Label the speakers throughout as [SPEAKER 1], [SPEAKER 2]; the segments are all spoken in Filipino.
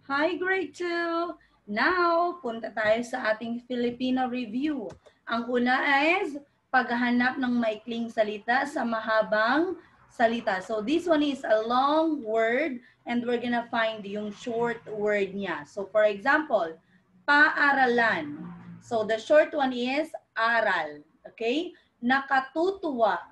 [SPEAKER 1] Hi, grade 2! Now, punta tayo sa ating Filipino review. Ang una is paghahanap ng maikling salita sa mahabang salita. So, this one is a long word and we're gonna find yung short word niya. So, for example, paaralan. So, the short one is aral. Okay? Nakatutuwa.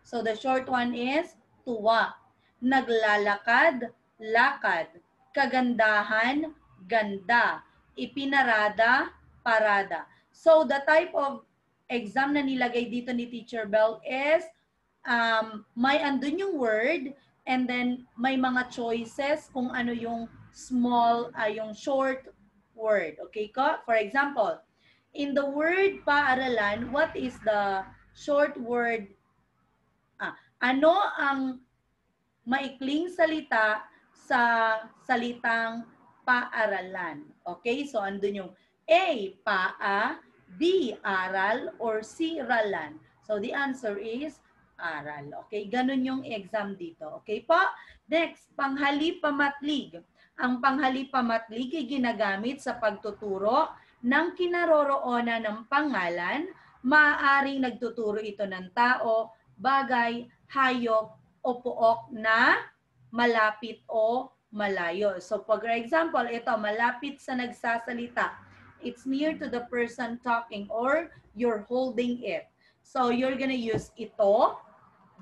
[SPEAKER 1] So, the short one is tuwa. Naglalakad, lakad. Kagandahan, ganda. Ipinarada, parada. So, the type of exam na nilagay dito ni Teacher Bell is may andun yung word and then may mga choices kung ano yung yung short word. Okay ko? For example, in the word paaralan, what is the short word? Ano ang maikling salita sa salitang paaralan? Okay, so andun yung A, paa, B, aral, or C, ralan. So the answer is aral. Okay, ganun yung exam dito. Okay po? Next, panghalipamatlig. Ang panghalipamatlig ay ginagamit sa pagtuturo ng kinaroroonan ng pangalan. Maaaring nagtuturo ito ng tao, bagay, hayop, o pook na malapit o malayo. So, for example, ito, malapit sa nagsasalita. It's near to the person talking or you're holding it. So, you're gonna use ito,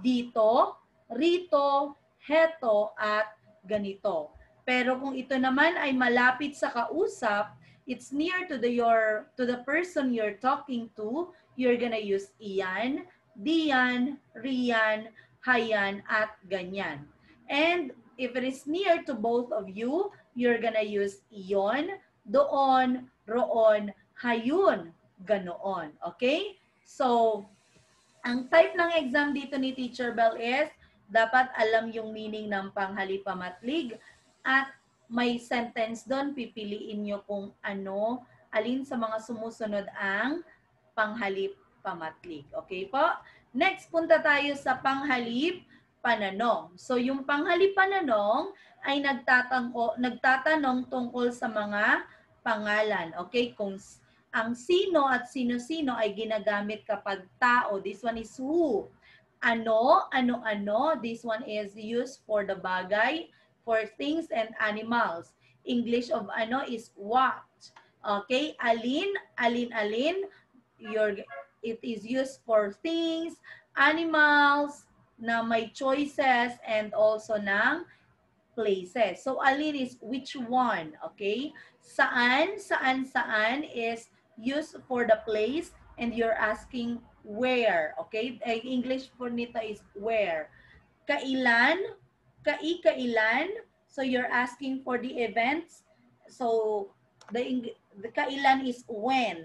[SPEAKER 1] dito, rito, heto, at ganito. Pero kung ito naman ay malapit sa kausap, it's near to the person you're talking to, you're gonna use iyan, diyan, riyan, hayan, at ganyan. And if it is near to both of you, you're gonna use iyon, doon, roon, hayun, ganoon. Okay? So, ang type ng exam dito ni Teacher Bell is dapat alam yung meaning ng panghalipamatlig at may sentence doon, pipiliin nyo kung ano, alin sa mga sumusunod ang panghalip pamatlig. Okay po? Next, punta tayo sa panghalip pananong. So, yung panghalip pananong ay nagtatanong tungkol sa mga pangalan. Okay? Kung ang sino at sino-sino ay ginagamit kapag tao. This one is who. Ano, ano-ano. This one is used for the bagay, for things and animals. English of ano is what. Okay? Alin, alin-alin. It is used for things, animals, na may choices, and also ng places. So, alin is which one, okay? Saan, saan, saan is used for the place and you're asking where, okay? English for nito is where. Kailan, kailan, so you're asking for the events. So, the kailan is when.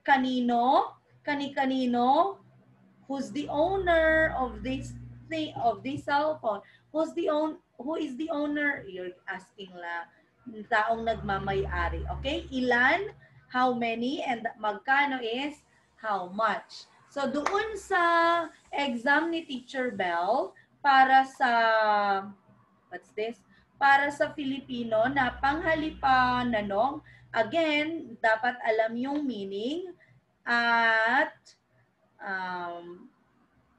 [SPEAKER 1] Kanino, kani-kanino, who's the owner of this thing, of this cell phone? Who is the owner? You're asking la taong nagmamay-ari. Okay? Ilan, how many, and magkano is how much. So doon sa exam ni Teacher Bell para sa what's this? Para sa Filipino na panghalipananong, again, dapat alam yung meaning at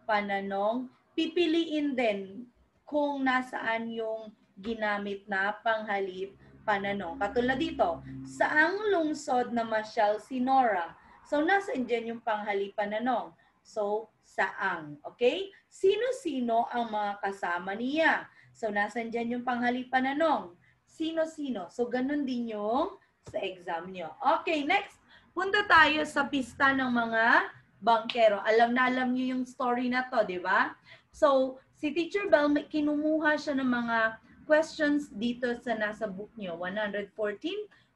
[SPEAKER 1] pananong, pipiliin din kung nasaan yung ginamit na panghalip pananong. Katulad dito, saang lungsod na masyal si Nora? So, nasaan dyan yung panghalip pananong? So, saang. Okay? Sino-sino ang mga kasama niya? So, nasaan dyan yung panghalip pananong? Sino-sino? So, ganun din yung sa exam nyo. Okay, next. Punta tayo sa pista ng mga bangkero. Alam na alam niyo yung story na to, di ba? So, si Teacher Bell, kinumuha siya ng mga questions dito sa nasa book niyo, 114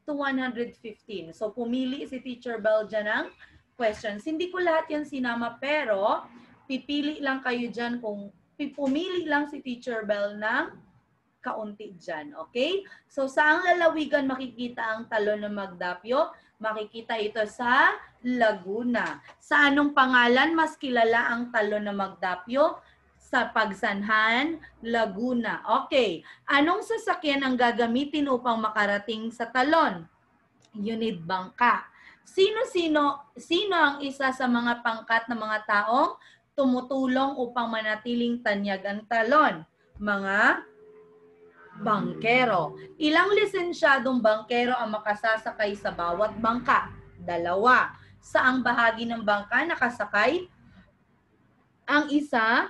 [SPEAKER 1] to 115. So, pumili si Teacher Bell dyan ng questions. Hindi ko lahat yan sinama, pero pipili lang kayo dyan kung pumili lang si Teacher Bell ng kaunti dyan. Okay? So, saang lalawigan makikita ang talon ng Magdapyo? Makikita ito sa Laguna. Sa anong pangalan mas kilala ang talon ng Magdapyo? Sa Pagsanhan, Laguna. Okay. Anong sasakyan ang gagamitin upang makarating sa talon? You need bangka. Sino ang isa sa mga pangkat na mga taong tumutulong upang manatiling tanyag ang talon? Mga bangkero. Ilang lisensyadong bangkero ang makasasakay sa bawat bangka? 2. Saang bahagi ng bangka nakasakay ang isa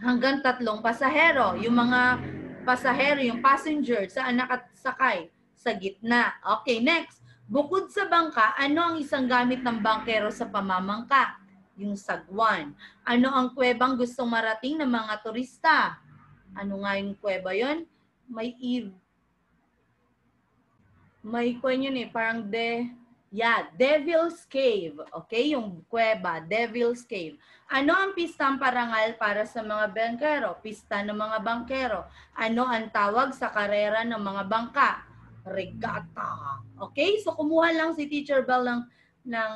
[SPEAKER 1] hanggang 3 pasahero? Yung mga pasahero, yung passenger, saan nakasakay? Sa gitna. Okay, next. Bukod sa bangka, ano ang isang gamit ng bangkero sa pamamangka? Yung sagwan. Ano ang kuwebang gustong marating ng mga turista? Ano nga yung kuweba yon? May yun parang Devil's Cave. Okay, yung kuweba, Devil's Cave. Ano ang pistang parangal para sa mga bangkero? Pista ng mga bangkero. Ano ang tawag sa karera ng mga bangka? Regatta. Okay, so kumuha lang si Teacher Bell ng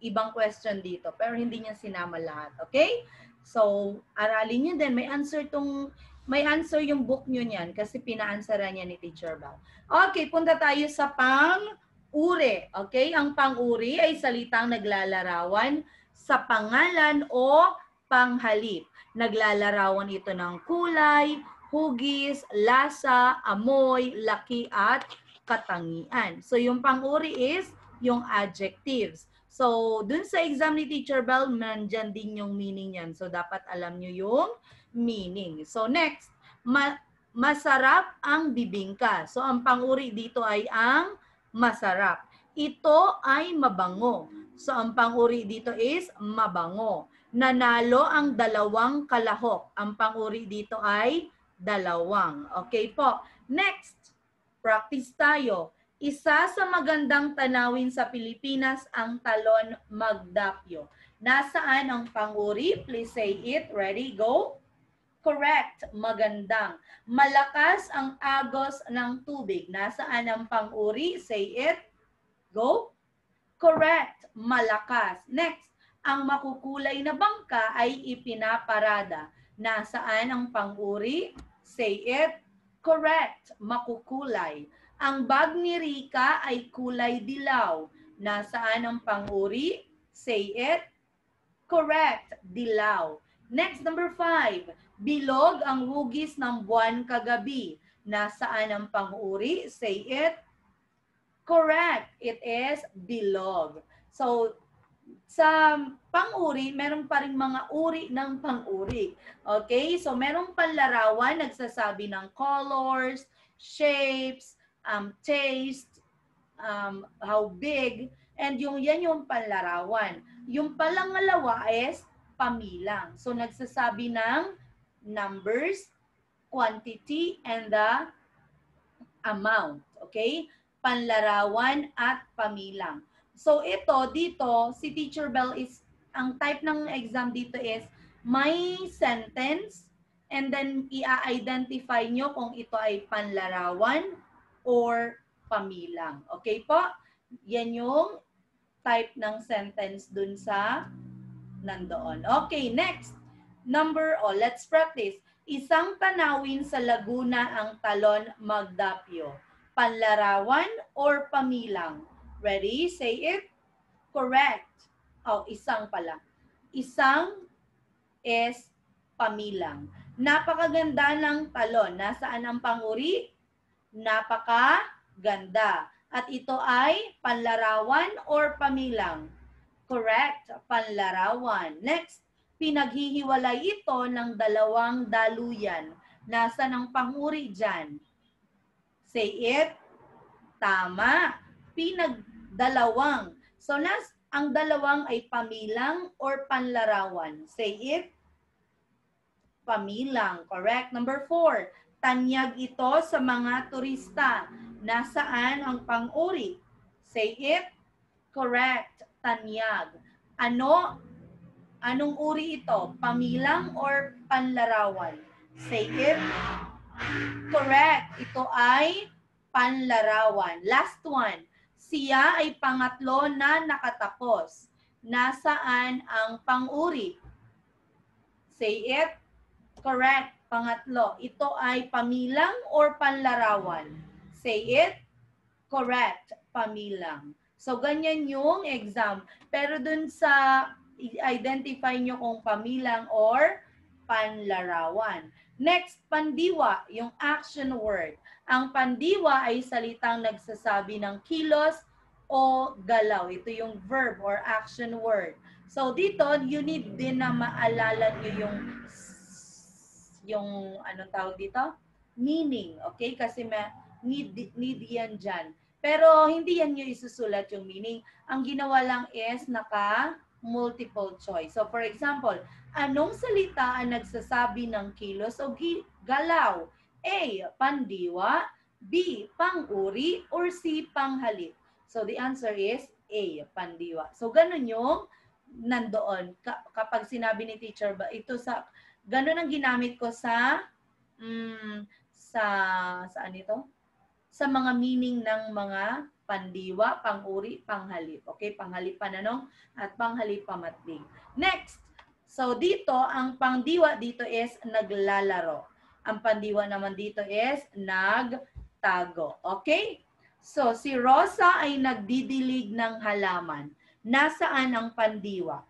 [SPEAKER 1] ibang question dito, pero hindi niya sinama lahat. Okay? So, aralin niyo din. May answer yung book niyo niyan kasi pina-answeran niya ni Teacher Bell. Okay, punta tayo sa pang-uri. Okay? Ang pang-uri ay salitang naglalarawan sa pangalan o panghalip. Naglalarawan ito ng kulay, hugis, lasa, amoy, laki, at katangian. So, yung pang-uri is yung adjectives. So, dun sa exam ni Teacher Bell, nandyan din yung meaning yan. So, dapat alam nyo yung meaning. So, next, masarap ang bibingka. So, ang pang-uri dito ay ang masarap. Ito ay mabango. So, ang pang-uri dito is mabango. Nanalo ang 2 kalahok. Ang pang-uri dito ay 2. Okay po. Next, practice tayo. Isa sa magandang tanawin sa Pilipinas ang Talon Magdapyo. Nasaan ang pang-uri? Please say it. Ready? Go. Correct. Magandang. Malakas ang agos ng tubig. Nasaan ang pang-uri? Say it. Go. Correct. Malakas. Next. Ang makukulay na bangka ay ipinaparada. Nasaan ang pang-uri? Say it. Correct. Makukulay. Ang bag ni Rika ay kulay dilaw. Nasaan ang pang-uri? Say it. Correct. Dilaw. Next, number 5. Bilog ang hugis ng buwan kagabi. Nasaan ang pang-uri? Say it. Correct. It is bilog. So, sa pang-uri, meron pa rin mga uri ng pang-uri. Okay? So, merong panlarawan, nagsasabi ng colors, shapes, taste, how big, and yan yung panlarawan. Yung pangalawa is pamilang. So, nagsasabi ng numbers, quantity, and the amount. Okay? Panlarawan at pamilang. So, dito, si Teacher Bell ang type ng exam dito is may sentence and then i-identify nyo kung ito ay panlarawan or pamilang. Okay po? Yan yung type ng sentence dun sa nandoon. Okay, next. Let's practice. Isang tanawin sa Laguna ang Talon Magdapyo. Panlarawan or pamilang? Ready? Say it. Correct. Isang pala. Isang is pamilang. Napakaganda ng talon. Nasaan ang pang-uri? Napakaganda. At ito ay panlarawan or pamilang? Correct. Panlarawan. Next. Pinaghihiwalay ito ng 2 daluyan. Nasaan ang pang-uri dyan? Say it. Tama. Pinagdalawang. So, ang 2 ay pamilang or panlarawan. Say it. Pamilang. Correct. Number 4. Tanyag ito sa mga turista. Nasaan ang pang-uri? Say it. Correct. Tanyag. Anong uri ito? Pamilang or panlarawan? Say it. Correct. Ito ay panlarawan. Last one. Siya ay pangatlo na nakatapos. Nasaan ang pang-uri? Say it. Correct. Pangatlo, ito ay pamilang or panlarawan? Say it. Correct. Pamilang. So, ganyan yung exam. Pero dun sa identify nyo kung pamilang or panlarawan. Next, pandiwa, yung action word. Ang pandiwa ay salitang nagsasabi ng kilos o galaw. Ito yung verb or action word. So, dito, you need din na maalala nyo yung anong tawag dito? Meaning, okay? Kasi need yan dyan. Pero hindi yan yung isusulat yung meaning. Ang ginawa lang is multiple choice. So for example, anong salita ang nagsasabi ng kilos o galaw? A, pandiwa, B, pang-uri, or C, panghalip? So the answer is A, pandiwa. So ganun yung nandoon. Kapag sinabi ni teacher ba, ito sa ganun ang ginamit ko sa saan ito? Sa mga meaning ng mga pandiwa, pang-uri, panghalip. Okay, panghalip pananong at panghalip pamatling. Next. So dito, ang pangdiwa dito is naglalaro. Ang pandiwa naman dito is nagtago. Okay? So si Rosa ay nagdidilig ng halaman. Nasaan ang pandiwa?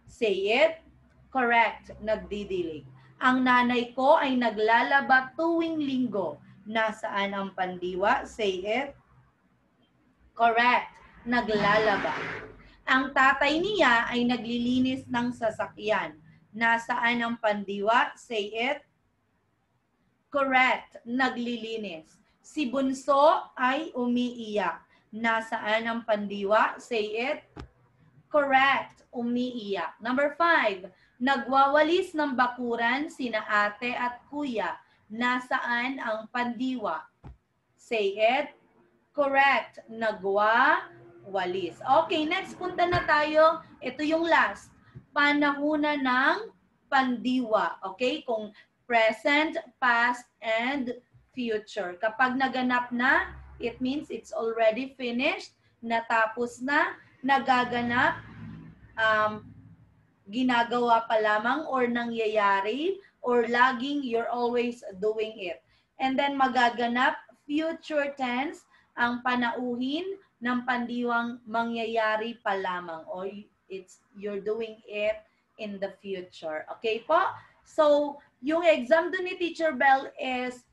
[SPEAKER 1] Say it. Correct, nagdidilig. Ang nanay ko ay naglalaba tuwing linggo. Nasaan ang pandiwa? Say it. Correct, naglalaba. Ang tatay niya ay naglilinis ng sasakyan. Nasaan ang pandiwa? Say it. Correct, naglilinis. Si bunso ay umiiyak. Nasaan ang pandiwa? Say it. Correct, umiiyak. Number 5, nagwawalis ng bakuran sina ate at kuya. Nasaan ang pandiwa? Say it. Correct, nagwawalis. Okay, next punta na tayo. Ito yung last. Panahunan ng pandiwa. Okay, kung present, past, and future. Kapag naganap na, it means it's already finished, natapos na, nagaganap, ginagawa pa lamang or nangyayari or laging you're always doing it. And then magaganap, future tense, ang panauhin ng pandiwang mangyayari pa lamang or you're doing it in the future. Okay po? So, yung exam doon ni Teacher Bell is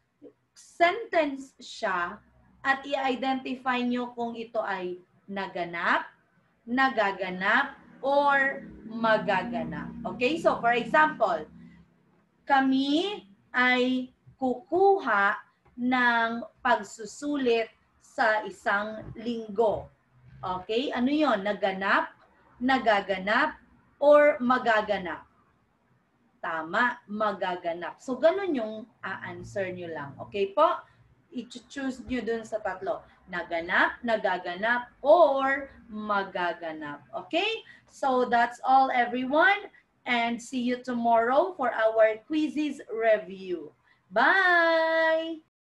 [SPEAKER 1] sentence siya at i-identify nyo kung ito ay naganap, nagaganap, or magaganap. Okay? So, for example, kami ay kukuha ng pagsusulit sa isang linggo. Okay? Ano yon? Naganap, nagaganap, or magaganap? Tama, magaganap. So, ganun yung a-answer nyo lang. Okay po? I-choose nyo dun sa tatlo. Naganap, nagaganap, or magaganap. Okay? So, that's all everyone. And see you tomorrow for our quizzes review. Bye!